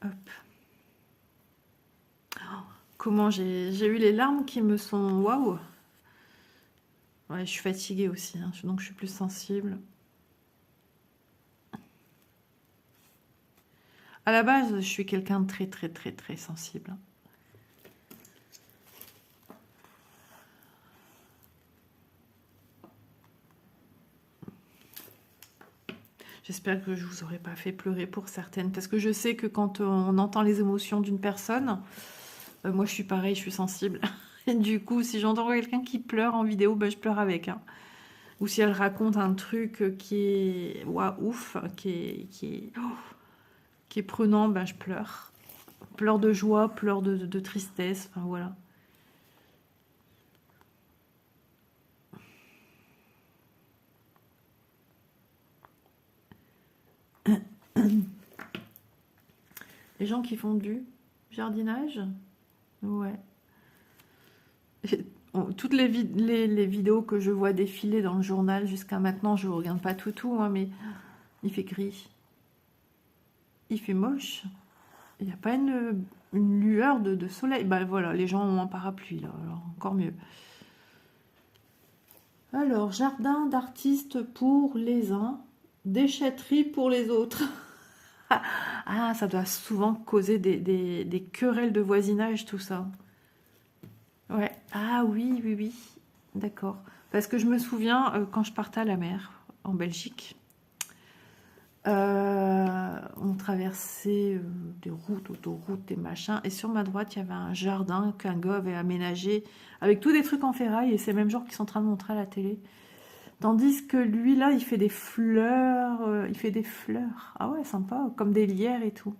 Speaker 1: Hop. Oh, comment j'ai eu les larmes qui me sont... Waouh. Ouais, je suis fatiguée aussi, hein, donc je suis plus sensible. À la base, je suis quelqu'un de très, très, très, très sensible. J'espère que je vous aurais pas fait pleurer pour certaines, parce que je sais que quand on entend les émotions d'une personne, moi je suis pareil, je suis sensible. Et du coup, si j'entends quelqu'un qui pleure en vidéo, ben, je pleure avec. Hein. ou si elle raconte un truc qui est ouf, qui est prenant, ben je pleure. Pleurs de joie, pleurs de tristesse, enfin voilà. Les gens qui font du jardinage, ouais. Toutes les vidéos que je vois défiler dans le journal jusqu'à maintenant, je ne regarde pas tout, hein, mais il fait gris. Il fait moche. Il n'y a pas une lueur de soleil. Bah voilà, les gens ont un parapluie, là, alors encore mieux. Alors, jardin d'artistes pour les uns, déchetterie pour les autres. Ah, ça doit souvent causer des querelles de voisinage, tout ça. Ouais. Ah oui, oui, oui. D'accord. Parce que je me souviens, quand je partais à la mer, en Belgique, on traversait des routes, autoroutes, des machins, et sur ma droite, il y avait un jardin qu'un gars avait aménagé, avec tous des trucs en ferraille, et c'est le même genre qu'ils sont en train de montrer à la télé. Tandis que lui, là, il fait des fleurs, Ah ouais, sympa, comme des lierres et tout.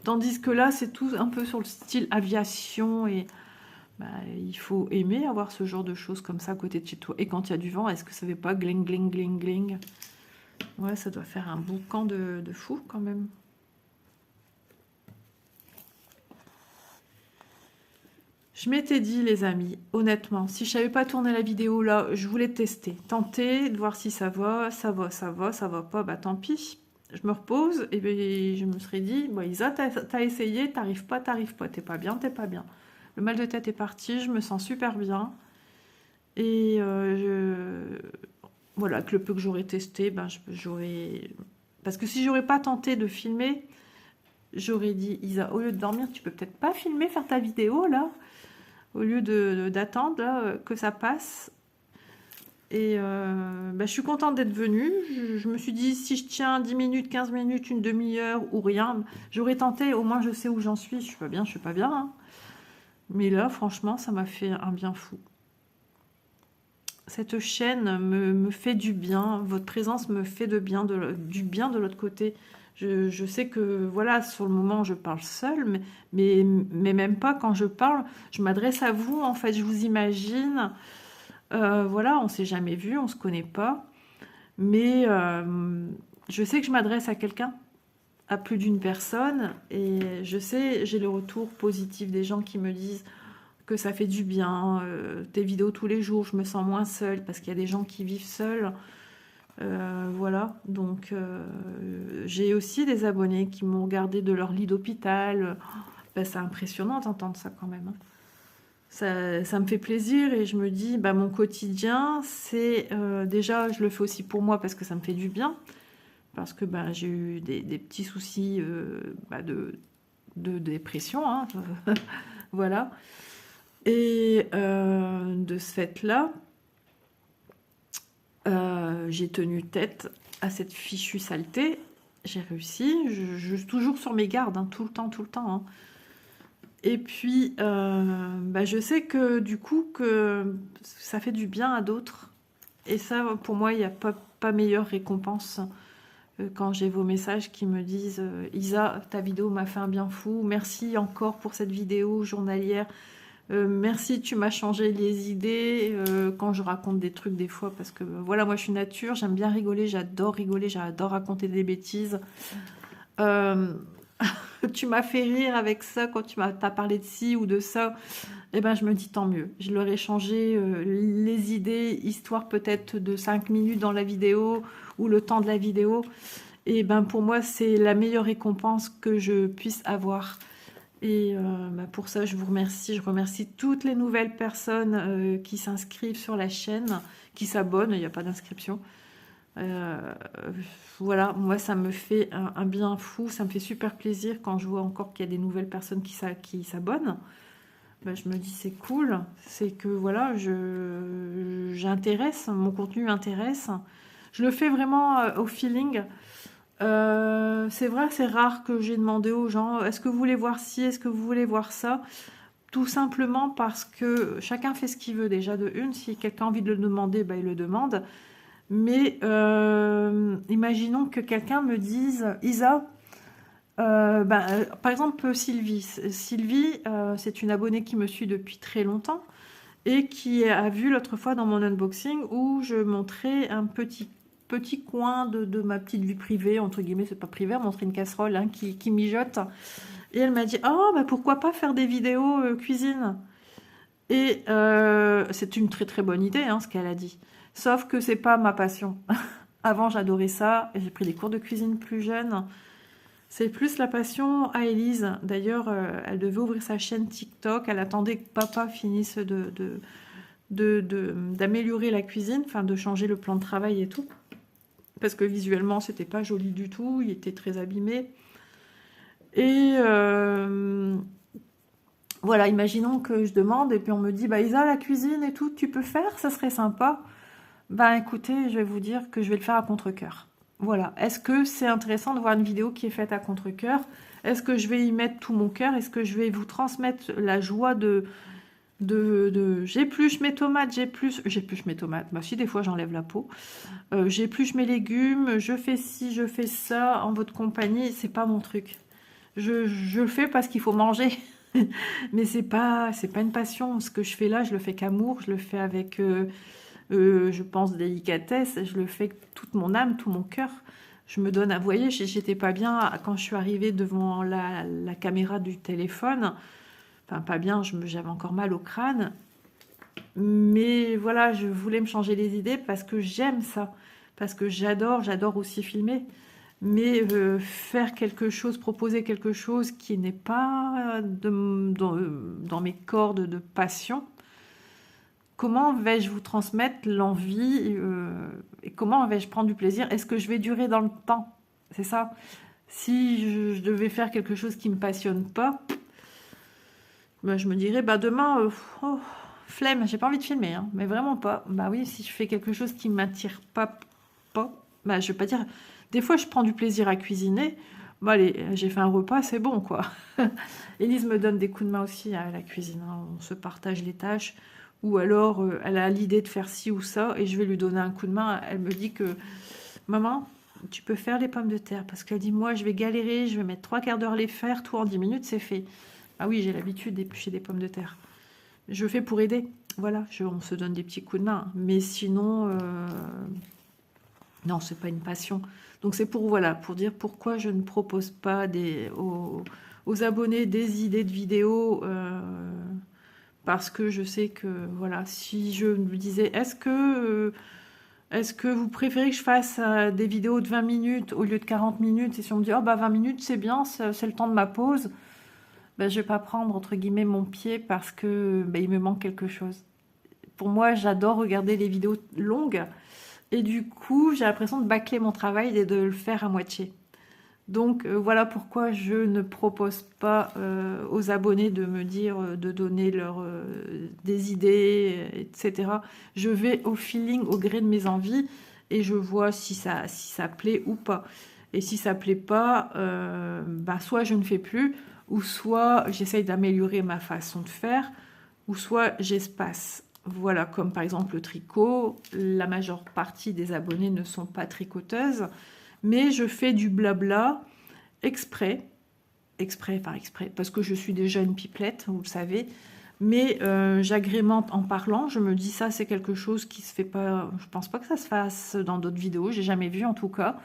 Speaker 1: Tandis que là, c'est tout un peu sur le style aviation, et bah, il faut aimer avoir ce genre de choses comme ça à côté de chez toi. Et quand il y a du vent, est-ce que ça fait pas gling, gling, gling, gling? Ouais, ça doit faire un boucan de fou quand même. Je m'étais dit, les amis, honnêtement, si je savais pas tourner la vidéo là, je voulais tester, tenter, de voir si ça va, ça va pas, bah tant pis. Je me repose et puis je me serais dit, bon, Isa, t'as essayé, t'arrives pas, t'es pas bien, t'es pas bien. Le mal de tête est parti, je me sens super bien. Et voilà, que le peu que j'aurais testé, ben, j'aurais... Parce que si j'aurais pas tenté de filmer, j'aurais dit, Isa, au lieu de dormir, tu peux peut-être pas filmer, faire ta vidéo là, au lieu d'attendre que ça passe. Et ben, je suis contente d'être venue. Je me suis dit, si je tiens 10 minutes, 15 minutes, une demi-heure ou rien, j'aurais tenté, au moins je sais où j'en suis. Je suis pas bien, je suis pas bien, hein. Mais là, franchement, ça m'a fait un bien fou. Cette chaîne me fait du bien, votre présence me fait du bien de l'autre côté. Je sais que, voilà, sur le moment, je parle seule, mais même pas quand je parle, je m'adresse à vous, en fait, je vous imagine. Voilà, on s'est jamais vu, on se connaît pas, mais je sais que je m'adresse à quelqu'un, à plus d'une personne, et je sais, j'ai le retour positif des gens qui me disent que ça fait du bien, tes vidéos tous les jours, je me sens moins seule, parce qu'il y a des gens qui vivent seuls. Voilà, donc j'ai aussi des abonnés qui m'ont regardé de leur lit d'hôpital. Ben, c'est impressionnant d'entendre ça quand même, hein. Ça me fait plaisir et je me dis, bah, mon quotidien, c'est déjà, je le fais aussi pour moi parce que ça me fait du bien, parce que bah, j'ai eu des petits soucis bah, de dépression, hein, voilà. Et de ce fait-là, j'ai tenu tête à cette fichue saleté. J'ai réussi. Je suis toujours sur mes gardes, hein, tout le temps. Hein. Et puis, bah, je sais que du coup, que ça fait du bien à d'autres. Et ça, pour moi, il n'y a pas meilleure récompense quand j'ai vos messages qui me disent Isa, ta vidéo m'a fait un bien fou. Merci encore pour cette vidéo journalière. Merci, tu m'as changé les idées quand je raconte des trucs des fois. Parce que voilà, moi, je suis nature. J'aime bien rigoler. J'adore rigoler. J'adore raconter des bêtises. Tu m'as fait rire avec ça quand t'as parlé de ci ou de ça, et ben je me dis tant mieux. Je leur ai changé les idées, histoire peut-être de 5 minutes dans la vidéo ou le temps de la vidéo. Et ben pour moi, c'est la meilleure récompense que je puisse avoir. Et ben pour ça, je vous remercie. Je remercie toutes les nouvelles personnes qui s'inscrivent sur la chaîne, qui s'abonnent. Il n'y a pas d'inscription. Voilà, moi ça me fait un bien fou, ça me fait super plaisir quand je vois encore qu'il y a des nouvelles personnes qui s'abonnent. Ben, je me dis c'est cool, c'est que voilà, j'intéresse, mon contenu intéresse. Je le fais vraiment au feeling. C'est vrai, c'est rare que j'ai demandé aux gens est-ce que vous voulez voir ci, est-ce que vous voulez voir ça, tout simplement parce que chacun fait ce qu'il veut déjà de une. Si quelqu'un a envie de le demander, ben, il le demande. Mais imaginons que quelqu'un me dise, Isa, par exemple Sylvie. Sylvie, c'est une abonnée qui me suit depuis très longtemps et qui a vu l'autre fois dans mon unboxing où je montrais un petit coin de ma petite vie privée, entre guillemets, c'est pas privé, montrer une casserole hein, qui mijote. Et elle m'a dit, oh, bah pourquoi pas faire des vidéos cuisine. Et c'est une très très bonne idée, hein, ce qu'elle a dit. Sauf que c'est pas ma passion. Avant, j'adorais ça. J'ai pris des cours de cuisine plus jeune. C'est plus la passion à Élise. D'ailleurs, elle devait ouvrir sa chaîne TikTok. Elle attendait que papa finisse d'améliorer la cuisine, enfin de changer le plan de travail et tout. Parce que visuellement, c'était pas joli du tout. Il était très abîmé. Et voilà, imaginons que je demande et puis on me dit, bah Isa, la cuisine et tout, tu peux faire, ça serait sympa. Bah écoutez, je vais vous dire que je vais le faire à contre-cœur. Voilà. Est-ce que c'est intéressant de voir une vidéo qui est faite à contre-cœur? Est-ce que je vais y mettre tout mon cœur? Est-ce que je vais vous transmettre la joie j'épluche mes tomates, j'épluche mes tomates, bah si des fois j'enlève la peau, j'épluche mes légumes, je fais ci, je fais ça en votre compagnie, c'est pas mon truc. Je le fais parce qu'il faut manger. Mais c'est pas une passion. Ce que je fais là, je le fais qu'amour, je le fais avec, je pense, délicatesse, je le fais avec toute mon âme, tout mon cœur. Je me donne à... Vous voyez, j'étais pas bien quand je suis arrivée devant la caméra du téléphone. Enfin, pas bien, j'avais encore mal au crâne. Mais voilà, je voulais me changer les idées parce que j'aime ça. Parce que j'adore aussi filmer. Mais faire quelque chose, proposer quelque chose qui n'est pas dans mes cordes de passion, comment vais-je vous transmettre l'envie et comment vais-je prendre du plaisir? Est-ce que je vais durer dans le temps? C'est ça. Si je devais faire quelque chose qui ne me passionne pas, ben je me dirais, bah demain, oh, flemme, j'ai pas envie de filmer, hein, mais vraiment pas. Bah oui, si je fais quelque chose qui ne m'attire pas, bah je vais pas dire... Des fois, je prends du plaisir à cuisiner. Bon, allez, j'ai fait un repas, c'est bon, quoi. Élise me donne des coups de main aussi à la cuisine. Hein. On se partage les tâches. Ou alors, elle a l'idée de faire ci ou ça, et je vais lui donner un coup de main. Elle me dit que, maman, tu peux faire les pommes de terre. Parce qu'elle dit, moi, je vais galérer, je vais mettre 3 quarts d'heure à les faire, tout en 10 minutes, c'est fait. Ah oui, j'ai l'habitude d'éplucher des pommes de terre. Je fais pour aider. Voilà, on se donne des petits coups de main. Mais sinon... non, c'est pas une passion. Donc c'est pour voilà, pour dire pourquoi je ne propose pas aux abonnés des idées de vidéos parce que je sais que voilà, si je me disais est-ce que vous préférez que je fasse des vidéos de 20 minutes au lieu de 40 minutes et si on me dit oh bah 20 minutes c'est bien, c'est le temps de ma pause, ben, je vais pas prendre entre guillemets mon pied parce que ben, il me manque quelque chose. Pour moi, j'adore regarder les vidéos longues. Et du coup, j'ai l'impression de bâcler mon travail et de le faire à moitié. Donc voilà pourquoi je ne propose pas aux abonnés de me dire, de donner des idées, etc. Je vais au feeling, au gré de mes envies et je vois si ça plaît ou pas. Et si ça plaît pas, bah, soit je ne fais plus, ou soit j'essaye d'améliorer ma façon de faire, ou soit j'espace. Voilà, comme par exemple le tricot, la majeure partie des abonnés ne sont pas tricoteuses, mais je fais du blabla exprès, parce que je suis déjà une pipelette, vous le savez, mais j'agrémente en parlant, je me dis ça c'est quelque chose qui se fait pas, je pense pas que ça se fasse dans d'autres vidéos, j'ai jamais vu en tout cas.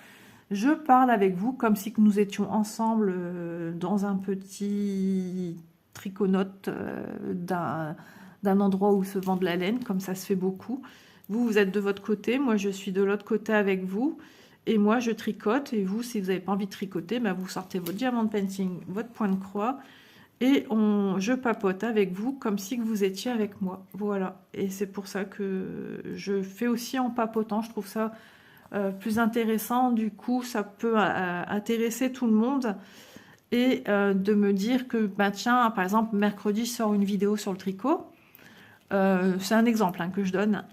Speaker 1: Je parle avec vous comme si nous étions ensemble dans un petit triconote d'un endroit où se vend de la laine, comme ça se fait beaucoup. Vous êtes de votre côté, moi je suis de l'autre côté avec vous, et moi je tricote, et vous, si vous n'avez pas envie de tricoter, ben, vous sortez votre diamant painting, votre point de croix, et je papote avec vous comme si vous étiez avec moi. Voilà, et c'est pour ça que je fais aussi en papotant, je trouve ça plus intéressant, du coup ça peut intéresser tout le monde, et de me dire que, ben, tiens, par exemple, mercredi je sors une vidéo sur le tricot, c'est un exemple hein, que je donne.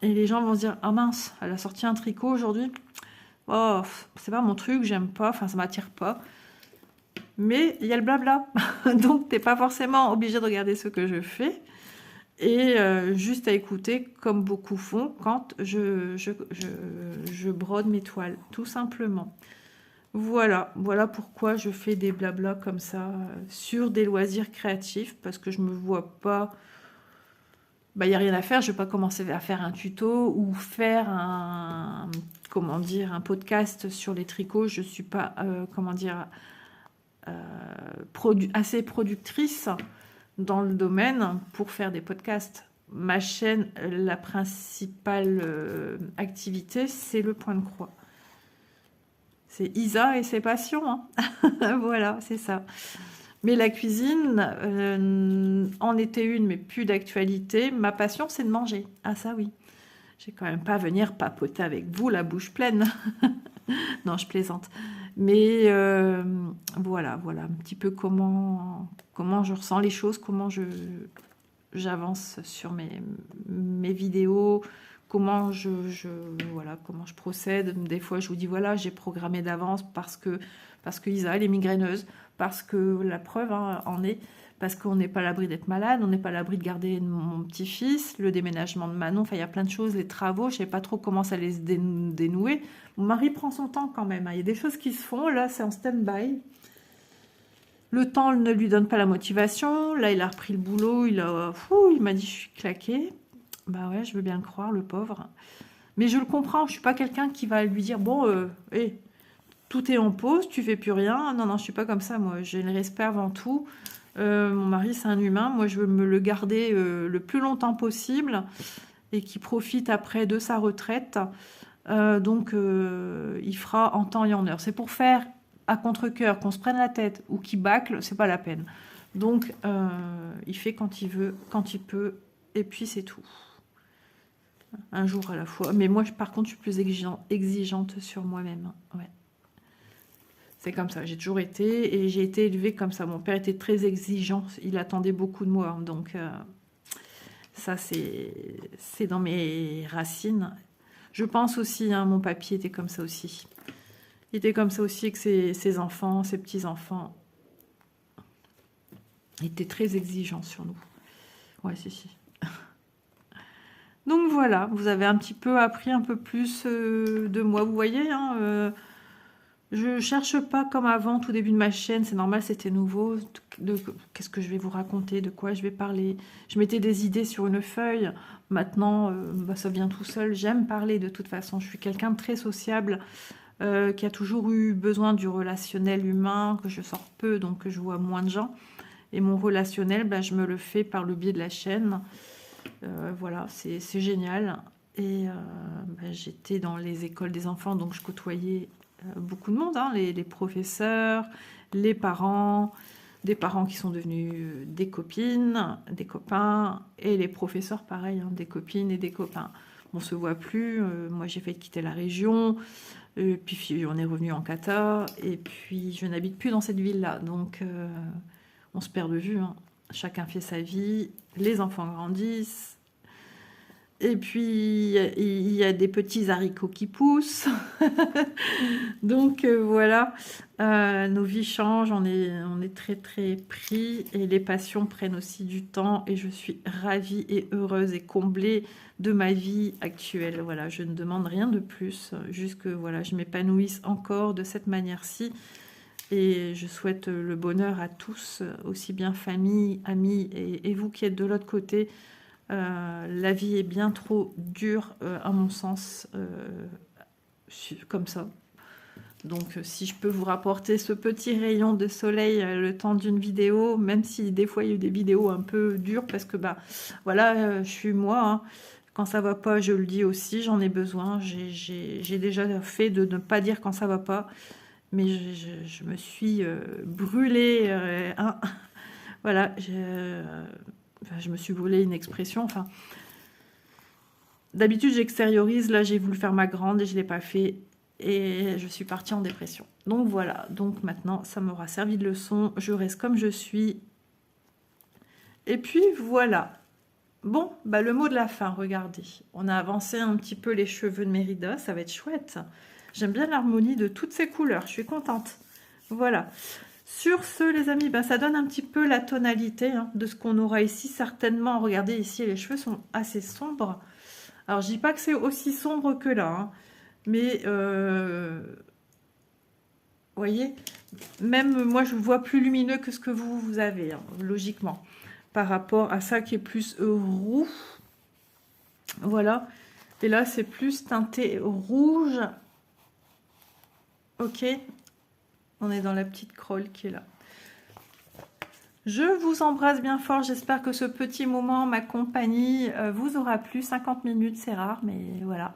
Speaker 1: Et les gens vont se dire ah mince, elle a sorti un tricot aujourd'hui. Oh, c'est pas mon truc, j'aime pas, enfin ça m'attire pas. Mais il y a le blabla. Donc t'es pas forcément obligé de regarder ce que je fais. et juste à écouter comme beaucoup font quand je brode mes toiles, tout simplement. Voilà, voilà pourquoi je fais des blablas comme ça sur des loisirs créatifs, parce que je me vois pas, bah, y a rien à faire, je vais pas commencer à faire un tuto ou faire un, comment dire, un podcast sur les tricots, je suis pas, comment dire, assez productrice dans le domaine pour faire des podcasts. Ma chaîne, la principale activité, c'est le point de croix. C'est Isa et ses passions, hein. Voilà, c'est ça. Mais la cuisine en était une, mais plus d'actualité. Ma passion, c'est de manger. Ah ça oui. J'ai quand même pas à venir papoter avec vous la bouche pleine. Non, je plaisante. Mais voilà, voilà un petit peu comment je ressens les choses, comment j'avance sur mes vidéos, comment voilà, comment je procède. Des fois, je vous dis, voilà, j'ai programmé d'avance parce que Isa, elle est migraineuse, parce que la preuve en est, parce qu'on n'est pas à l'abri d'être malade, on n'est pas à l'abri de garder mon petit-fils, le déménagement de Manon, enfin, il y a plein de choses, les travaux, je ne sais pas trop comment ça les dénouer. Mon mari prend son temps quand même, hein. Il y a des choses qui se font, là, c'est en stand-by. Le temps ne lui donne pas la motivation. Là, il a repris le boulot. Il m'a dit, je suis claquée. Bah ouais, je veux bien le croire, le pauvre. Mais je le comprends. Je suis pas quelqu'un qui va lui dire, bon, tout est en pause, tu fais plus rien. Non, non, je suis pas comme ça, moi. J'ai le respect avant tout. Mon mari, c'est un humain. Moi, je veux me le garder le plus longtemps possible et qu'il profite après de sa retraite. Donc, il fera en temps et en heure. C'est pour faire à contre-cœur, qu'on se prenne la tête ou qu'il bâcle, c'est pas la peine. Donc, il fait quand il veut, quand il peut, et puis c'est tout. Un jour à la fois. Mais moi, par contre, je suis plus exigeante sur moi-même. Ouais. C'est comme ça, j'ai toujours été, et j'ai été élevée comme ça. Mon père était très exigeant, il attendait beaucoup de moi. Donc, ça, c'est dans mes racines. Je pense aussi, hein, mon papy était comme ça aussi. Il était comme ça aussi avec ses enfants, ses petits-enfants. Il était très exigeant sur nous. Ouais, si. Donc voilà, vous avez un petit peu appris un peu plus de moi. Vous voyez, hein, je cherche pas comme avant, tout début de ma chaîne. C'est normal, c'était nouveau. Qu'est-ce que je vais vous raconter, de quoi je vais parler. Je mettais des idées sur une feuille. Maintenant, bah, ça vient tout seul. J'aime parler de toute façon. Je suis quelqu'un de très sociable. Qui a toujours eu besoin du relationnel humain, que je sors peu, donc que je vois moins de gens. Et mon relationnel, bah, je me le fais par le biais de la chaîne. Voilà, c'est génial. Et bah, j'étais dans les écoles des enfants, donc je côtoyais beaucoup de monde, hein, les professeurs, les parents, des parents qui sont devenus des copines, des copains, et les professeurs, pareil, hein, des copines et des copains. On se voit plus. Moi, j'ai fait quitter la région. Puis on est revenu en Qatar, et puis je n'habite plus dans cette ville-là, donc on se perd de vue, hein. Chacun fait sa vie, les enfants grandissent, et puis il y a des petits haricots qui poussent. Donc voilà, nos vies changent, on est très très pris, et les passions prennent aussi du temps, et je suis ravie et heureuse et comblée de ma vie actuelle. Voilà, je ne demande rien de plus, juste que voilà, je m'épanouisse encore de cette manière-ci, et je souhaite le bonheur à tous, aussi bien famille, amis, et vous qui êtes de l'autre côté. La vie est bien trop dure, à mon sens, comme ça. Donc, si je peux vous rapporter ce petit rayon de soleil le temps d'une vidéo, même si des fois il y a eu des vidéos un peu dures, parce que bah voilà, je suis moi, hein. Quand ça va pas, je le dis aussi, j'en ai besoin. J'ai déjà fait de ne pas dire quand ça va pas, mais je me suis brûlée, hein. Voilà, je me suis brûlée, une expression, enfin. D'habitude, j'extériorise, là j'ai voulu faire ma grande et je ne l'ai pas fait. Et je suis partie en dépression. Donc voilà, donc maintenant ça m'aura servi de leçon, je reste comme je suis. Et puis voilà. Bon, bah le mot de la fin, regardez. On a avancé un petit peu les cheveux de Mérida, ça va être chouette. J'aime bien l'harmonie de toutes ces couleurs, je suis contente. Voilà. Sur ce, les amis, ben, ça donne un petit peu la tonalité hein, de ce qu'on aura ici. Certainement, regardez ici, les cheveux sont assez sombres. Alors, je dis pas que c'est aussi sombre que là, hein, mais vous voyez, même moi, je vois plus lumineux que ce que vous avez, hein, logiquement, par rapport à ça qui est plus roux. Voilà. Et là, c'est plus teinté rouge. Ok. On est dans la petite crolle qui est là. Je vous embrasse bien fort. J'espère que ce petit moment, ma compagnie, vous aura plu. 50 minutes, c'est rare, mais voilà.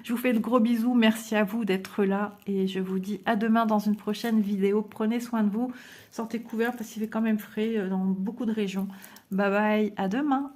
Speaker 1: Je vous fais de gros bisous. Merci à vous d'être là. Et je vous dis à demain dans une prochaine vidéo. Prenez soin de vous. Sortez couverts parce qu'il fait quand même frais dans beaucoup de régions. Bye bye. À demain.